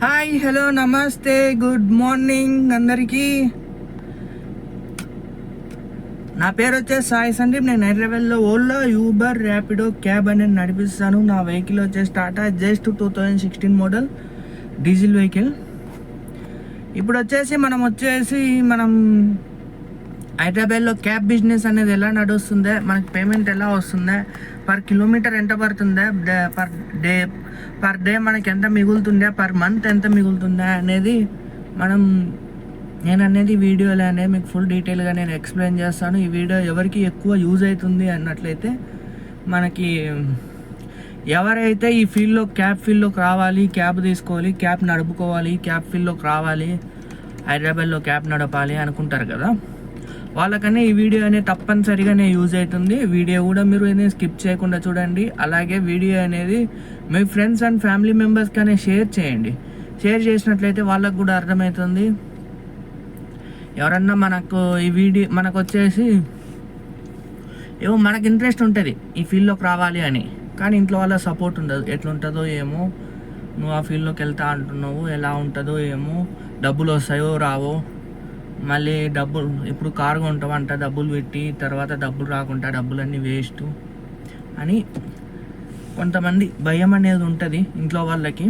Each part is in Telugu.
హాయ్, హలో, నమస్తే, గుడ్ మార్నింగ్ అందరికీ. నా పేరు వచ్చేసి సాయి సందీప్. నేను హైదరాబాద్లో ఓలా, యూబర్, ర్యాపిడో, క్యాబ్ అనేది నడిపిస్తాను. నా వెహికల్ వచ్చేసి Tata just 2016 model diesel vehicle. ఇప్పుడు వచ్చేసి మనం హైదరాబాద్లో క్యాబ్ బిజినెస్ అనేది ఎలా నడుస్తుందే, మనకి పేమెంట్ ఎలా వస్తుందే, పర్ కిలోమీటర్ ఎంత పడుతుందే, పర్ డే మనకి ఎంత మిగులుతుందే, పర్ మంత్ ఎంత మిగులుతుందా అనేది నేను అనేది వీడియోలో అనేది మీకు ఫుల్ డీటెయిల్గా నేను ఎక్స్ప్లెయిన్ చేస్తాను. ఈ వీడియో ఎవరికి ఎక్కువ యూజ్ అవుతుంది అన్నట్లయితే, మనకి ఎవరైతే ఈ క్యాబ్ ఫీల్డ్లోకి రావాలి, క్యాబ్ తీసుకోవాలి, క్యాబ్ నడుపుకోవాలి, క్యాబ్ ఫీల్డ్లోకి రావాలి, హైదరాబాద్లో క్యాబ్ నడపాలి అనుకుంటారు కదా, వాళ్ళకనే ఈ వీడియో అనేది తప్పనిసరిగానే యూజ్ అవుతుంది. వీడియో కూడా మీరు అనేది స్కిప్ చేయకుండా చూడండి. అలాగే వీడియో అనేది మీ ఫ్రెండ్స్ అండ్ ఫ్యామిలీ మెంబర్స్కి అనేది షేర్ చేయండి. షేర్ చేసినట్లయితే వాళ్ళకు కూడా అర్థమవుతుంది. ఎవరన్నా మనకు వచ్చేసి మనకు ఇంట్రెస్ట్ ఉంటుంది ఈ ఫీల్డ్లోకి రావాలి అని, కానీ ఇంట్లో వాళ్ళ సపోర్ట్ ఉండదు. ఎట్లుంటుందో ఏమో, నువ్వు ఆ ఫీల్డ్లోకి వెళ్తా అంటున్నావు, ఎలా ఉంటుందో ఏమో, డబ్బులు వస్తాయో రావో, మళ్ళీ డబ్బులు ఇప్పుడు కారు కొంటావంట, డబ్బులు పెట్టి తర్వాత డబ్బులు రాకుండా డబ్బులన్నీ వేస్ట్ అని కొంతమంది భయం అనేది ఉంటుంది ఇంట్లో వాళ్ళకి.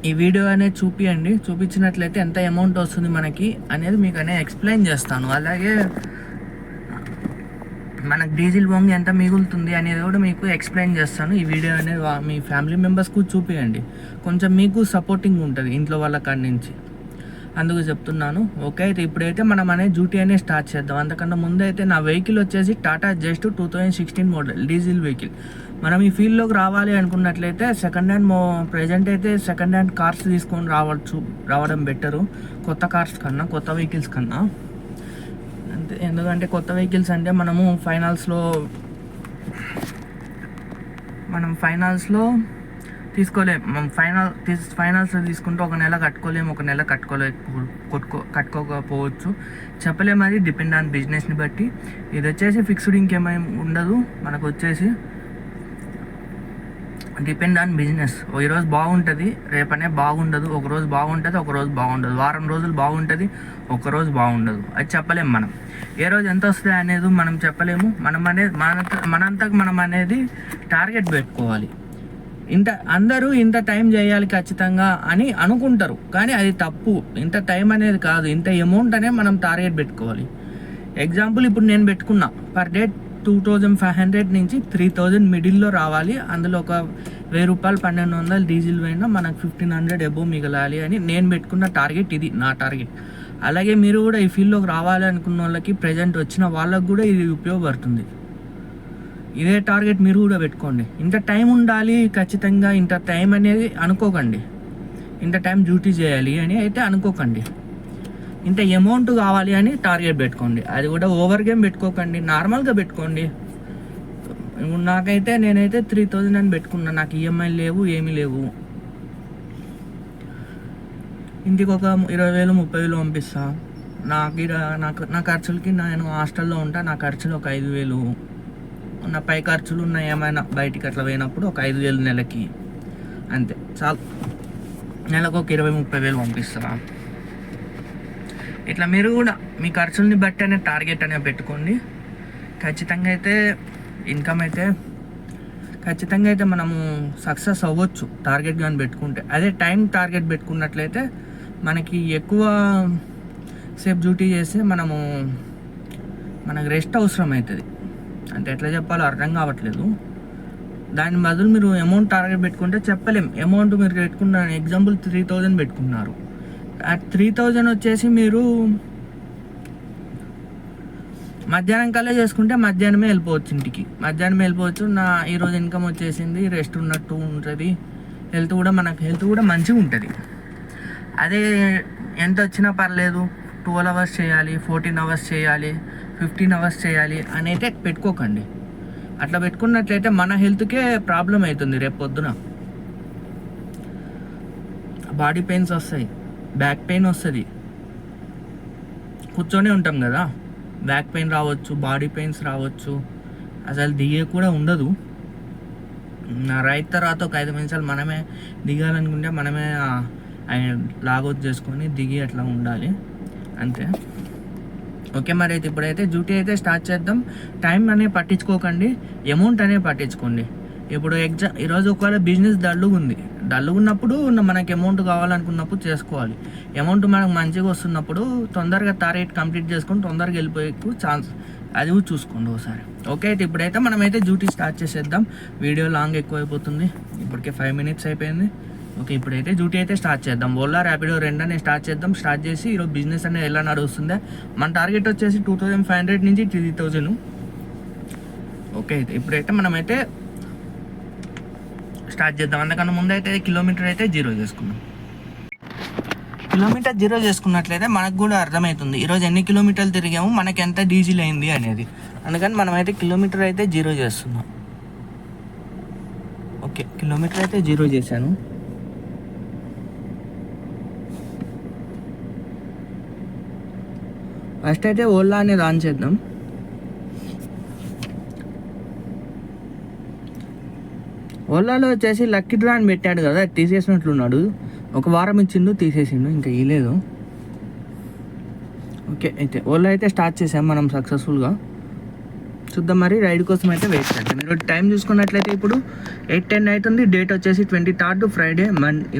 ఈ వీడియో అనేది చూపించినట్లయితే ఎంత అమౌంట్ వస్తుంది మనకి అనేది మీకు అనేది ఎక్స్ప్లెయిన్ చేస్తాను. అలాగే మనకు డీజిల్ బొంగు ఎంత మిగులుతుంది అనేది కూడా మీకు ఎక్స్ప్లెయిన్ చేస్తాను. ఈ వీడియో అనేది మీ ఫ్యామిలీ మెంబర్స్కు చూపించండి, కొంచెం మీకు సపోర్టింగ్ ఉంటుంది ఇంట్లో వాళ్ళ కాడి నుంచి, అందుకు చెప్తున్నాను. ఓకే, అయితే ఇప్పుడైతే మనం అనేది డ్యూటీ అనేది స్టార్ట్ చేద్దాం. అంతకన్నా ముందు అయితే నా వెహికల్ వచ్చేసి Tata just 2016 model diesel vehicle. మనం ఈ ఫీల్డ్లోకి రావాలి అనుకున్నట్లయితే ప్రజెంట్ అయితే సెకండ్ హ్యాండ్ కార్స్ తీసుకొని రావడం బెటరు, కొత్త కార్స్ కన్నా, కొత్త వెహికల్స్ కన్నా. అంతే, ఎందుకంటే కొత్త వెహికల్స్ అంటే మనం ఫైనాన్స్లో తీసుకోలేము. మనం ఫైనాన్స్లో తీసుకుంటే ఒక నెల కట్టుకోలేము, ఒక నెల కట్టుకోకపోవచ్చు, చెప్పలేము. అది డిపెండ్ ఆన్ బిజినెస్ని బట్టి. ఇది వచ్చేసి ఫిక్స్డ్ ఇంకేమేమి ఉండదు, మనకు వచ్చేసి డిపెండ్ ఆన్ బిజినెస్. ఈరోజు బాగుంటుంది, రేపనే బాగుండదు, ఒక రోజు బాగుంటుంది, ఒక రోజు బాగుండదు, వారం రోజులు బాగుంటుంది, ఒక రోజు బాగుండదు. అది చెప్పలేము. మనం ఏ రోజు ఎంత వస్తుంది అనేది మనం చెప్పలేము. మనంతకు మనం అనేది టార్గెట్ పెట్టుకోవాలి. అందరూ ఇంత టైం చేయాలి ఖచ్చితంగా అని అనుకుంటారు, కానీ అది తప్పు. ఇంత టైం అనేది కాదు, ఇంత అమౌంట్ అనేది మనం టార్గెట్ పెట్టుకోవాలి. ఎగ్జాంపుల్ ఇప్పుడు నేను పెట్టుకున్నా, పర్ డే 2500 నుంచి 3000 మిడిల్లో రావాలి. అందులో ఒక 1000 రూపాయలు 1200 డీజిల్ పోయినా మనకు 1500 అబోవ్ మిగలాలి అని నేను పెట్టుకున్న టార్గెట్. ఇది నా టార్గెట్. అలాగే మీరు కూడా ఈ ఫీల్డ్లోకి రావాలి అనుకున్న వాళ్ళకి, ప్రజెంట్ వచ్చిన వాళ్ళకు కూడా ఇది ఉపయోగపడుతుంది. ఇదే టార్గెట్ మీరు కూడా పెట్టుకోండి. ఇంత టైం ఉండాలి ఖచ్చితంగా, ఇంత టైం అనేది అనుకోకండి. ఇంత టైం డ్యూటీ చేయాలి అని అయితే అనుకోకండి. ఇంత అమౌంట్ కావాలి అని టార్గెట్ పెట్టుకోండి. అది కూడా ఓవర్ గేమ్ పెట్టుకోకండి, నార్మల్గా పెట్టుకోండి. నేనైతే 3000 అని పెట్టుకున్నాను. నాకు ఈఎంఐలు లేవు, ఏమీ లేవు. ఇంటికి ఒక 20,000 30,000 పంపిస్తా. నా ఖర్చులకి, నేను హాస్టల్లో ఉంటా, నా ఖర్చులు ఒక 5,000, నా పై ఖర్చులు ఉన్నాయి ఏమైనా బయటికి అట్లా పోయినప్పుడు ఒక 5,000 నెలకి, అంతే చాలు. నెలకు ఒక 20,000-30,000 పంపిస్తా. ఇట్లా మీరు కూడా మీ ఖర్చుల్ని బట్టి అనే టార్గెట్ అనేది పెట్టుకోండి. ఖచ్చితంగా అయితే మనము సక్సెస్ అవ్వచ్చు టార్గెట్ కానీ పెట్టుకుంటే. అదే టైం టార్గెట్ పెట్టుకున్నట్లయితే మనకి ఎక్కువ సేపు డ్యూటీ చేస్తే మనకు రెస్ట్ అవసరం అవుతుంది. అంటే ఎట్లా చెప్పాలో అర్థం కావట్లేదు. దాని బదులు మీరు అమౌంట్ టార్గెట్ పెట్టుకుంటే చెప్పలేం. అమౌంట్ మీరు పెట్టుకున్న ఎగ్జాంపుల్ 3000 పెట్టుకున్నారు. ఆ 3000 వచ్చేసి మీరు మధ్యాహ్నం కల్లా చేసుకుంటే మధ్యాహ్నమే వెళ్ళిపోవచ్చు ఇంటికి. ఈరోజు ఇన్కమ్ వచ్చేసింది, రెస్ట్ ఉన్నట్టు ఉంటుంది, హెల్త్ కూడా మంచిగా ఉంటుంది. అదే ఎంత వచ్చినా పర్లేదు, 12 అవర్స్ చేయాలి, 14 అవర్స్ చేయాలి, 15 అవర్స్ చేయాలి అని అయితే పెట్టుకోకండి. అట్లా పెట్టుకున్నట్లయితే మన హెల్త్కే ప్రాబ్లం అవుతుంది. రేపు పొద్దున బాడీ పెయిన్స్ వస్తాయి, బ్యాక్ పెయిన్ వస్తుంది. కూర్చొనే ఉంటాం కదా, బ్యాక్ పెయిన్ రావచ్చు, బాడీ పెయిన్స్ రావచ్చు, అసలు దిగే కూడా ఉండదు. రైట్ తర్వాత ఒక 5 నిమిషాలు మనమే దిగాలనుకుంటే మనమే లాగౌట్ చేసుకొని దిగి అట్లా ఉండాలి అంతే. ఓకే, మరి అయితే ఇప్పుడైతే డ్యూటీ అయితే స్టార్ట్ చేద్దాం. టైం అనేది పట్టించుకోకండి, అమౌంట్ అనేది పట్టించుకోండి. ఇప్పుడు ఈరోజు ఒకవేళ బిజినెస్ డల్లుగా ఉన్నప్పుడు మనకి అమౌంట్ కావాలనుకున్నప్పుడు చేసుకోవాలి. అమౌంట్ మనకు మంచిగా వస్తున్నప్పుడు తొందరగా టార్గెట్ కంప్లీట్ చేసుకొని తొందరగా వెళ్ళిపోయే ఛాన్స్ అది కూడా చూసుకోండి ఒకసారి. ఓకే, అయితే ఇప్పుడైతే మనమైతే డ్యూటీ స్టార్ట్ చేసేద్దాం. వీడియో లాంగ్ ఎక్కువ అయిపోతుంది, ఇప్పటికే 5 minutes అయిపోయింది. ఓకే, ఇప్పుడైతే డ్యూటీ అయితే స్టార్ట్ చేద్దాం. ఓలా ర్యాపిడో రెండనే స్టార్ట్ చేద్దాం. స్టార్ట్ చేసి ఈరోజు బిజినెస్ అనేది ఎలా నడుస్తుందా. మన టార్గెట్ వచ్చేసి 2500 నుంచి 3000. ఓకే, అయితే ఇప్పుడైతే మనమైతే స్టార్ట్ చేద్దాం. అందుకన్నా ముందు అయితే కిలోమీటర్ అయితే 0 చేసుకున్నాం. కిలోమీటర్ 0 చేసుకున్నట్లయితే మనకు కూడా అర్థమవుతుంది ఈరోజు ఎన్ని కిలోమీటర్లు తిరిగాము, మనకి ఎంత డీజిల్ అయింది అనేది. అందుకని మనమైతే కిలోమీటర్ అయితే 0 చేస్తున్నాం. ఓకే, కిలోమీటర్ అయితే 0 చేశాను. ఫస్ట్ అయితే ఓలా అనేది ఆన్ చేద్దాం. ఓలాలో వచ్చేసి లక్కీ డ్రా అని పెట్టాడు కదా, తీసేసినట్లున్నాడు. ఒక వారం ఇచ్చిండు, తీసేసిండు, ఇంకా ఇవ్వలేదు. ఓకే, అయితే ఓలా అయితే స్టార్ట్ చేసాం మనం సక్సెస్ఫుల్గా. చూద్దాం, మరి రైడ్ కోసం అయితే వెయిట్ చేద్దాం. ఈరోజు టైం చూసుకున్నట్లయితే ఇప్పుడు 8:10 అవుతుంది. డేట్ వచ్చేసి 23rd ఫ్రైడే.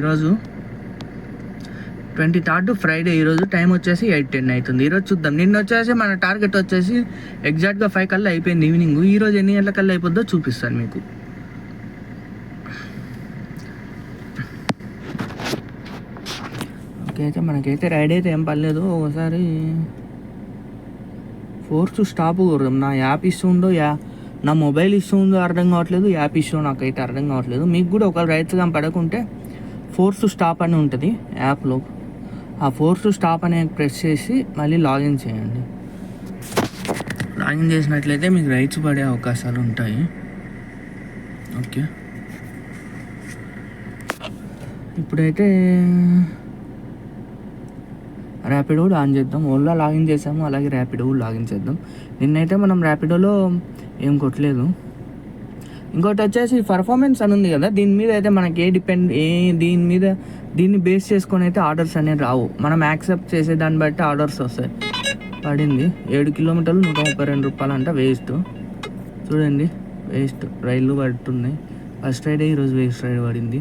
ఈరోజు 23rd ఫ్రైడే. ఈరోజు టైం వచ్చేసి 8:10 అవుతుంది. ఈరోజు చూద్దాం. నిన్న వచ్చేసి మన టార్గెట్ వచ్చేసి ఎగ్జాక్ట్గా 5 కల్లా అయిపోయింది ఈవినింగ్. ఈరోజు ఎన్ని గంటల కల్లా అయిపోద్దో చూపిస్తాను మీకు. ఓకే, అయితే మనకైతే రైడ్ అయితే ఏం పర్లేదు. ఒకసారి ఫోర్స్ స్టాప్ కొడదాం. నా యాప్ ఇష్యూ ఉందో నా మొబైల్ ఇష్యూ ఉందో అర్థం కావట్లేదు, యాప్ ఇష్యూ నాకైతే అర్థం కావట్లేదు. మీకు కూడా ఒకవేళ రైట్స్గా పడకుంటే ఫోర్స్ స్టాప్ అని ఉంటుంది యాప్లో. ఆ ఫోర్స్ స్టాప్ అనేది ప్రెస్ చేసి మళ్ళీ లాగిన్ చేయండి. లాగిన్ చేసినట్లయితే మీకు రైట్స్ పడే అవకాశాలు ఉంటాయి. ఓకే, ఇప్పుడైతే ర్యాపిడో ఆన్ చేద్దాం. ఓలా లాగిన్ చేసాము, అలాగే ర్యాపిడో లాగిన్ చేద్దాం. నిన్నైతే మనం ర్యాపిడోలో ఏం కొట్టలేదు. ఇంకోటి వచ్చేసి పర్ఫార్మెన్స్ అని ఉంది కదా, దీని మీద అయితే మనకి దీన్ని బేస్ చేసుకొని అయితే ఆర్డర్స్ అనేవి రావు. మనం యాక్సెప్ట్ చేసే దాన్ని బట్టి ఆర్డర్స్ వస్తాయి. పడింది 7 కిలోమీటర్లు 132 రూపాయలు అంట. వేస్ట్ చూడండి, వేస్ట్ రైళ్ళు పడుతున్నాయి. ఫస్ట్ రైడే ఈరోజు వేస్ట్ రైడ్ పడింది.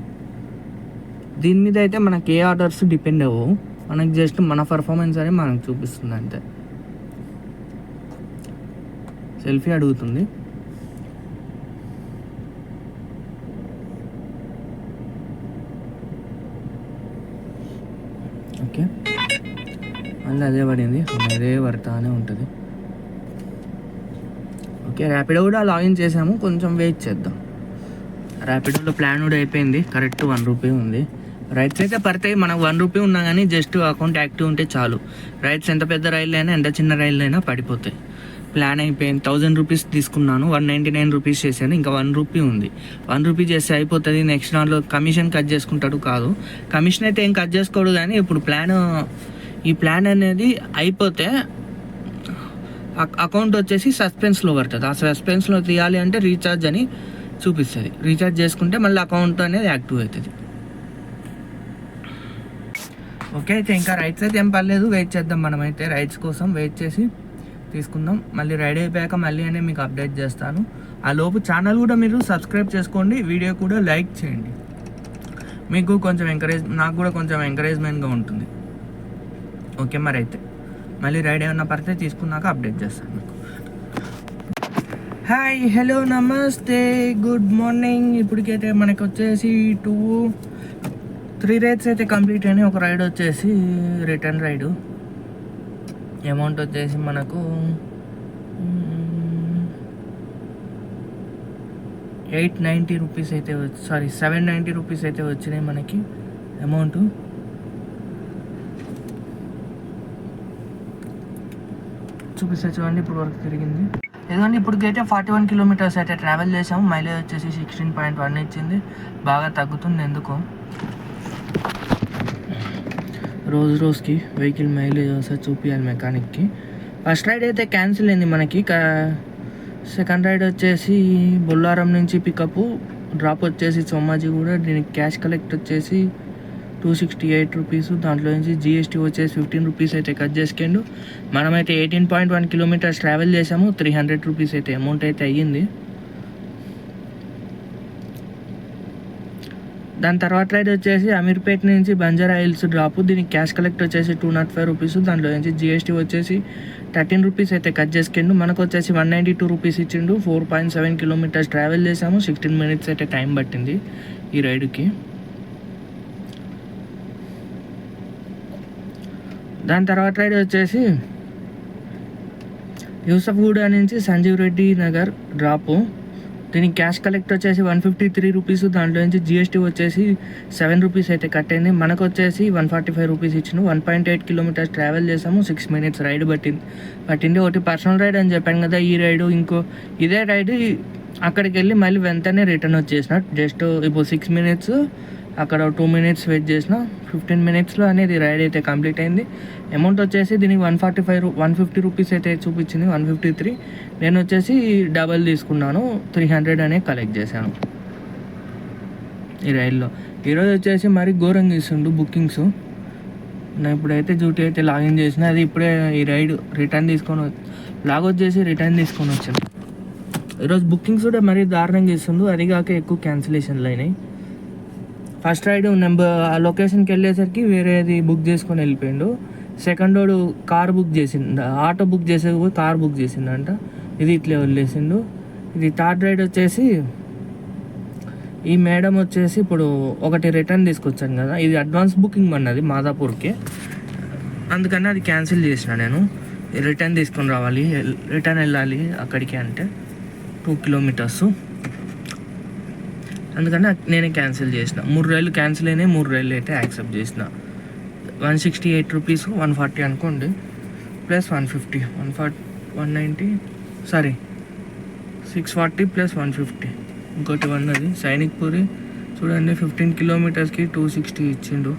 దీని మీద అయితే మనకి ఏ ఆర్డర్స్ డిపెండ్ అవ్వవు, మనకి జస్ట్ మన పర్ఫార్మెన్స్ అని మనకు చూపిస్తుంది అంతే. సెల్ఫీ అడుగుతుంది. ఓకే, మళ్ళీ అదే పడింది, అదే పడతానే ఉంటుంది. ఓకే, ర్యాపిడో కూడా లాగిన్ చేసాము, కొంచెం వెయిట్ చేద్దాం. ర్యాపిడోలో ప్లాన్ కూడా అయిపోయింది, కరెక్ట్ 1 రూపీ ఉంది. రైట్స్ అయితే పడతాయి, మనకు 1 రూపీ ఉన్నా కానీ జస్ట్ అకౌంట్ యాక్టివ్ ఉంటే చాలు. రైట్స్ ఎంత పెద్ద రైళ్ళు అయినా ఎంత చిన్న రైళ్ళు అయినా పడిపోతాయి. ప్లాన్ అయిపోయింది. 1000 రూపీస్ తీసుకున్నాను, 199 రూపీస్ చేశాను, ఇంకా 1 రూపీ ఉంది. 1 రూపీ చేస్తే అయిపోతుంది. నెక్స్ట్ దాంట్లో కమిషన్ కట్ చేసుకుంటాడు కాదు, కమిషన్ అయితే ఏం కట్ చేసుకోడు. కానీ ఇప్పుడు ఈ ప్లాన్ అనేది అయిపోతే అకౌంట్ వచ్చేసి సస్పెన్స్లో పడుతుంది. ఆ సస్పెన్స్లో తీయాలి అంటే రీఛార్జ్ అని చూపిస్తుంది. రీఛార్జ్ చేసుకుంటే మళ్ళీ అకౌంట్ అనేది యాక్టివ్ అవుతుంది. ఓకే, అయితే ఇంకా రైట్స్ అయితే ఏం పర్లేదు, వెయిట్ చేద్దాం. మనమైతే రైట్స్ కోసం వెయిట్ చేసి తీసుకుందాం. మళ్ళీ రైడ్ అయిపోయాక మళ్ళీ అనే మీకు అప్డేట్ చేస్తాను. ఆ లోపు ఛానల్ కూడా మీరు సబ్స్క్రైబ్ చేసుకోండి, వీడియో కూడా లైక్ చేయండి. మీకు కొంచెం నాకు కూడా కొంచెం ఎంకరేజ్మెంట్గా ఉంటుంది. ఓకే, మరి అయితే మళ్ళీ రైడ్ ఏమన్నా పడితే తీసుకున్నాక అప్డేట్ చేస్తాను మీకు. హాయ్, హలో, నమస్తే, గుడ్ మార్నింగ్. ఇప్పటికైతే మనకి వచ్చేసి 3 రైడ్స్ అయితే కంప్లీట్ అయినాయి. ఒక రైడ్ వచ్చేసి రిటర్న్ రైడు. అమౌంట్ వచ్చేసి మనకు 890 రూపీస్ అయితే 790 రూపీస్ అయితే వచ్చినాయి మనకి అమౌంట్. చూపిస్తే చూడండి ఇప్పుడు వరకు తిరిగింది. ఎందుకంటే ఇప్పటికైతే 41 కిలోమీటర్స్ అయితే ట్రావెల్ చేసాము. మైలేజ్ వచ్చేసి 16.1 ఇచ్చింది. బాగా తగ్గుతుంది ఎందుకో. రోజుకి వెహికల్ మైలేజ్ వస్తే చూపించాలి మెకానిక్కి. ఫస్ట్ రైడ్ అయితే క్యాన్సిల్ అయింది మనకి. సెకండ్ రైడ్ వచ్చేసి బొల్లారం నుంచి పికప్ డ్రాప్ వచ్చేసి సోమాజీ కూడా. దీనికి క్యాష్ కలెక్ట్ వచ్చేసి 268 రూపీస్. దాంట్లో నుంచి జిఎస్టీ వచ్చేసి 15 రూపీస్ అయితే కట్ చేసుకుండు. మనమైతే 18.1 కిలోమీటర్స్ ట్రావెల్ చేసాము. 300 రూపీస్ అయితే అమౌంట్ అయితే అయ్యింది. దాని తర్వాత రైడ్ వచ్చేసి అమీర్పేట్ నుంచి బంజారా హిల్స్ డ్రాప్. దీనికి క్యాష్ కలెక్ట్ వచ్చేసి 205 రూపీస్. దాంట్లో నుంచి జిఎస్టీ వచ్చేసి 13 రూపీస్ అయితే కట్ చేసుకుండు. మనకు వచ్చేసి 192 రూపీస్ ఇచ్చిండు. 4.7 కిలోమీటర్స్ ట్రావెల్ చేసాము. 16 మినిట్స్ అయితే టైం పట్టింది ఈ రైడ్కి. దాని తర్వాత రైడ్ వచ్చేసి యూసఫ్గూడ నుంచి సంజీవ్ రెడ్డి నగర్ డ్రాపు. దీనికి క్యాష్ కలెక్ట్ వచ్చేసి 153 రూపీస్. దాంట్లో నుంచి జిఎస్టీ వచ్చేసి 7 రూపీస్ అయితే కట్ అయింది. మనకు వచ్చేసి 145 రూపీస్ ఇచ్చిన. 1.8 కిలోమీటర్స్ ట్రావెల్ చేసాము. 6 మినిట్స్ రైడ్ పట్టింది. ఒకటి పర్సనల్ రైడ్ అని చెప్పాను కదా, ఈ రైడు ఇదే రైడ్ అక్కడికి వెళ్ళి మళ్ళీ వెంటనే రిటర్న్ వచ్చేసిన. జస్ట్ ఇప్పుడు 6 మినిట్స్ అక్కడ 2 మినిట్స్ వెయిట్ చేసిన. 15 మినిట్స్లో అనేది రైడ్ అయితే కంప్లీట్ అయింది. అమౌంట్ వచ్చేసి దీనికి 150 రూపీస్ అయితే చూపించింది. 153. నేను వచ్చేసి డబల్ తీసుకున్నాను. 300 అనే కలెక్ట్ చేశాను ఈ రైడ్లో. ఈరోజు వచ్చేసి మరి ఘోరంగా ఇస్తుండు బుకింగ్స్. నేను ఇప్పుడైతే డ్యూటీ అయితే లాగిన్ చేసిన. అది ఇప్పుడే ఈ రైడ్ లాగౌట్ చేసి రిటర్న్ తీసుకొని వచ్చాను. ఈరోజు బుకింగ్స్ కూడా మరీ దారుణంగా ఇస్తుండు. అది కాక ఎక్కువ క్యాన్సిలేషన్లు అయినాయి. ఫస్ట్ రైడ్ ఆ లొకేషన్కి వెళ్ళేసరికి వేరేది బుక్ చేసుకొని వెళ్ళిపోయిండు. సెకండ్ వాడు కార్ బుక్ చేసిండు, ఆటో బుక్ చేసేది పోయి కార్ బుక్ చేసిండంట. ఇది ఇట్లే వదిలేసిండు. ఇది థర్డ్ రైడ్ వచ్చేసి ఈ మేడం వచ్చేసి ఇప్పుడు ఒకటి రిటర్న్ తీసుకొచ్చాను కదా, ఇది అడ్వాన్స్ బుకింగ్ అన్నది మాదాపూర్కి. అందుకని అది క్యాన్సిల్ చేసిన. నేను రిటర్న్ తీసుకొని రావాలి, రిటర్న్ వెళ్ళాలి అక్కడికి అంటే 2 కిలోమీటర్స్. అందుకని నేనే క్యాన్సిల్ చేసిన. 3 రైళ్ళు క్యాన్సిల్ అయినాయి. 3 రైళ్ళు అయితే యాక్సెప్ట్ చేసిన. 168 రూపీస్ 140 అనుకోండి, ప్లస్ 150 190 సారీ 640 ప్లస్ 150 ఇంకోటి ఉన్నది సైనిక్ పూరి చూడండి. 15 కిలోమీటర్స్కి 260 ఇచ్చిండు.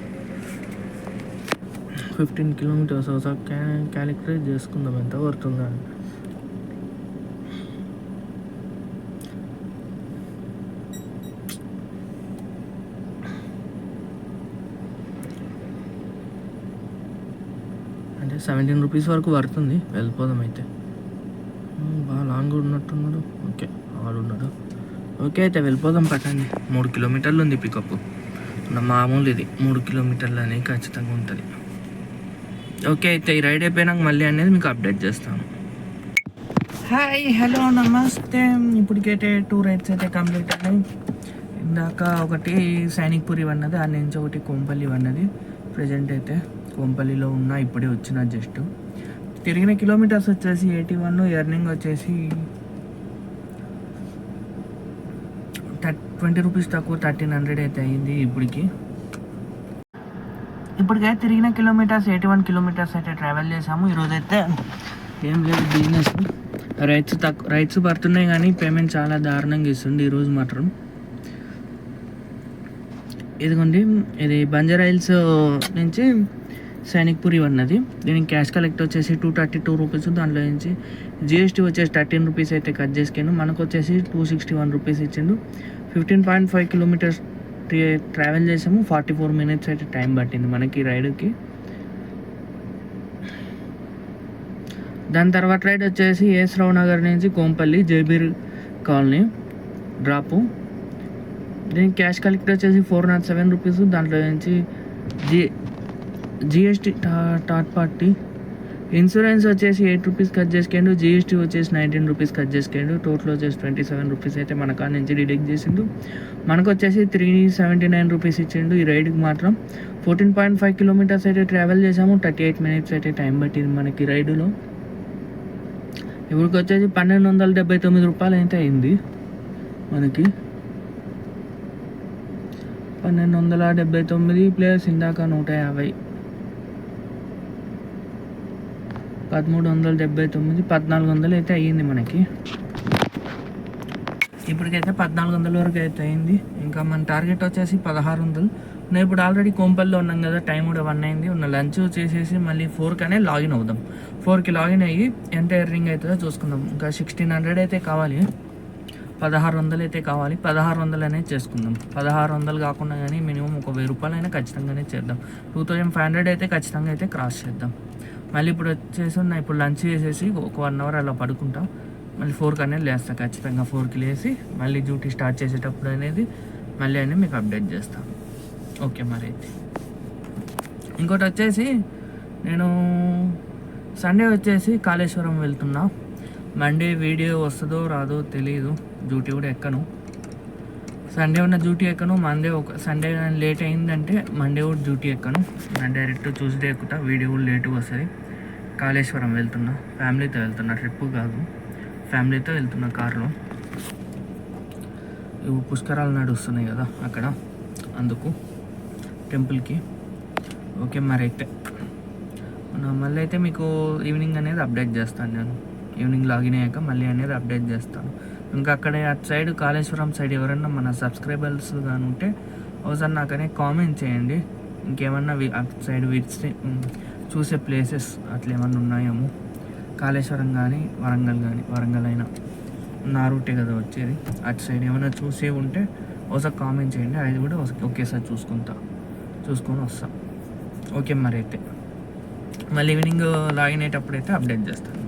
15 కిలోమీటర్స్ ఒకసారి క్యాలిక్యులేట్ చేసుకుందాం ఎంత పడుతుందని. అంటే 17 రూపీస్ వరకు పడుతుంది. వెళ్ళిపోదాం అయితే. బాగా లాంగ్ ఉన్నట్టున్నాడు. ఓకే ఆడున్నాడు. ఓకే అయితే వెళ్ళిపోదాం పట్టండి. 3 కిలోమీటర్లు ఉంది పికప్. మామూలు ఇది 3 కిలోమీటర్లు అనేది ఖచ్చితంగా ఉంటుంది. ఓకే అయితే ఈ రైడ్ అయిపోయినాక మళ్ళీ అనేది మీకు అప్డేట్ చేస్తాను. హాయ్ హలో నమస్తే. ఇప్పటికైతే 2 రైడ్స్ అయితే కంప్లీట్ అయినాయి. ఇందాక ఒకటి సైనిక్ పూరి అన్నది, ఆ నుంచి ఒకటి కోంపల్లి అన్నది. ప్రజెంట్ అయితే కోంపల్లిలో ఉన్నా, ఇప్పుడే వచ్చిన. జస్ట్ తిరిగిన కిలోమీటర్స్ వచ్చేసి 81. ఎర్నింగ్ వచ్చేసి 20 రూపీస్ తక్కువ 1300 అయితే అయింది ఇప్పటికైతే తిరిగిన కిలోమీటర్స్ 81 కిలోమీటర్స్ అయితే ట్రావెల్ చేసాము. ఈరోజైతే ఏం లేదు బిజినెస్. రైట్స్ పడుతున్నాయి కానీ పేమెంట్ చాలా దారుణంగా ఇస్తుంది ఈరోజు మాత్రం. ఇదిగోండి, ఇది బంజారా హిల్స్ నుంచి సైనిక్ పూరి ఉన్నది. దీనికి క్యాష్ కలెక్ట్ వచ్చేసి 232 రూపీస్. దాంట్లో నుంచి జిఎస్టీ వచ్చేసి 13 రూపీస్ అయితే కట్ చేసుకాను. మనకు వచ్చేసి 261 రూపీస్ ఇచ్చిండు. 15.5 కిలోమీటర్స్ ట్రావెల్ చేసాము. 44 మినిట్స్ అయితే టైం పట్టింది మనకి రైడ్కి. దాని తర్వాత రైడ్ వచ్చేసి ఎస్ రావు నగర్ నుంచి కోంపల్లి జైబీర్ కాలనీ డ్రాపు. దీనికి క్యాష్ కలెక్ట్ వచ్చేసి 407 రూపీస్. దాంట్లో నుంచి జిఎస్టీ థర్డ్ పార్టీ ఇన్సూరెన్స్ వచ్చేసి 8 రూపీస్ కట్ చేసుకుండు. జిఎస్టీ వచ్చేసి 19 రూపీస్ కట్ చేసుకుండు. టోటల్ వచ్చేసి 27 రూపీస్ అయితే మన కాడ నుంచి డిడక్ట్ చేసిండు. మనకు వచ్చేసి 379 రూపీస్ ఇచ్చిండు ఈ రైడ్కి మాత్రం. 14.5 కిలోమీటర్స్ అయితే ట్రావెల్ చేసాము. 38 మినిట్స్ అయితే టైం పట్టింది మనకి రైడులో. ఇప్పటికి వచ్చేసి 1279 రూపాయలు అయితే అయింది మనకి. 1279 ప్లస్ ఇందాక 150 1379 1400 అయితే అయ్యింది మనకి. ఇప్పటికైతే 1400 వరకు అయితే అయింది. ఇంకా మన టార్గెట్ వచ్చేసి 1600. నేను ఇప్పుడు ఆల్రెడీ కోంపల్లో ఉన్నాం కదా, టైం కూడా 1 అయింది. లంచ్ చేసేసి మళ్ళీ 4 లాగిన్ అవుదాం. 4కి లాగిన్ అయ్యి ఎంత ఎర్నింగ్ అవుతుందో చూసుకుందాం. ఇంకా 1600 అయితే కావాలి. 1600 అయితే కావాలి. 1600 అనేది చేసుకుందాం. 1600 కాకుండా కానీ మినిమం ఒక 1000 రూపాయలు అయినా ఖచ్చితంగానే చేద్దాం. 2500 అయితే ఖచ్చితంగా అయితే క్రాస్ చేద్దాం. మళ్ళీ ఇప్పుడు వచ్చేసి ఇప్పుడు లంచ్ చేసేసి ఒక 1 అవర్ అలా పడుకుంటాం. మళ్ళీ 4కి అనేది లేస్తాను ఖచ్చితంగా. 4కి లేసి మళ్ళీ డ్యూటీ స్టార్ట్ చేసేటప్పుడు అనేది మళ్ళీ అనేది మీకు అప్డేట్ చేస్తాను. ఓకే మరి అయితే ఇంకోటి వచ్చేసి నేను సండే వచ్చేసి కాళేశ్వరం వెళ్తున్నా. మండే వీడియో వస్తుందో రాదో తెలియదు. డ్యూటీ కూడా ఎక్కను. సండే ఉన్న డ్యూటీ ఎక్కను. సండే లేట్ అయిందంటే మండే కూడా డ్యూటీ ఎక్కను. నేను డైరెక్ట్ ట్యూస్డే ఎక్కుతా. వీడియో కూడా లేటుగా వస్తుంది. కాళేశ్వరం వెళ్తున్నా, ఫ్యామిలీతో వెళ్తున్నా. ట్రిప్ కాదు, ఫ్యామిలీతో వెళ్తున్నా కార్లో. ఇవి పుష్కరాలు నడుస్తున్నాయి కదా అక్కడ, అందుకు టెంపుల్కి. ఓకే మరి అయితే మళ్ళీ అయితే మీకు ఈవినింగ్ అనేది అప్డేట్ చేస్తాను. నేను ఈవినింగ్ లాగిన్ అయ్యాక మళ్ళీ అనేది అప్డేట్ చేస్తాను. ఇంకా అక్కడ అటు సైడ్ కాళేశ్వరం సైడ్ ఎవరైనా మన సబ్స్క్రైబర్స్ కానీ ఉంటే ఒకసారి నాకనే కామెంట్ చేయండి. ఇంకేమన్నా అటు సైడ్ చూసే ప్లేసెస్ అట్లా ఏమన్నా ఉన్నాయేమో. కాళేశ్వరం కానీ వరంగల్ అయినా నా రూటే కదా వచ్చేది. అటు సైడ్ ఏమైనా చూసే ఉంటే ఒకసారి కామెంట్ చేయండి. అది కూడా ఒకేసారి చూసుకొని వస్తాం. ఓకే మరి అయితే మళ్ళీ ఈవినింగ్ లాగిన్ అయ్యేటప్పుడు అయితే అప్డేట్ చేస్తాను.